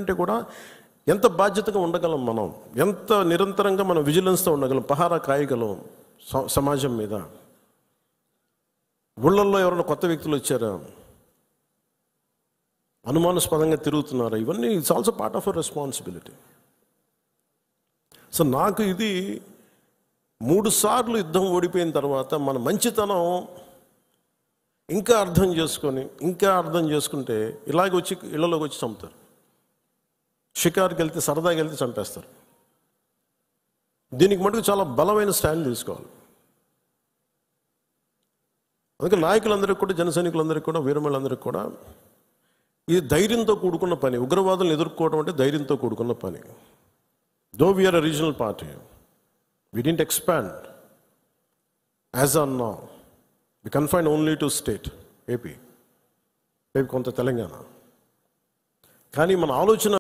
అంటే కూడా ఎంత బాధ్యతగా ఉండగలం, మనం ఎంత నిరంతరంగా మనం విజిలెన్స్తో ఉండగలం, పహారా కాయగలం సమాజం మీద. ఊళ్ళల్లో ఎవరైనా కొత్త వ్యక్తులు వచ్చారా, అనుమానాస్పదంగా తిరుగుతున్నారా, ఇవన్నీ it's also part of our responsibility. So నాకు ఇది 3 సార్లు యుద్ధం ఓడిపోయిన తర్వాత మన మంచితనం ఇంకా అర్థం చేసుకుంటే ఇలాగ వచ్చి ఇళ్లలోకి వచ్చి చంపుతారు. షికారుకి వెళ్తే, సరదాకి వెళ్తే చంపేస్తారు. దీనికి మటుకు చాలా బలమైన స్టాండ్ తీసుకోవాలి. అందుకే నాయకులందరికీ కూడా, జన సైనికులందరికీ కూడా, వీరమలందరికీ కూడా ఇది ధైర్యంతో కూడుకున్న పని. ఉగ్రవాదులను ఎదుర్కోవడం అంటే ధైర్యంతో కూడుకున్న పని. Though we are a regional party, we didn't expand as on now. We confined only to state, AP, కొంత తెలంగాణ. కానీ మన ఆలోచన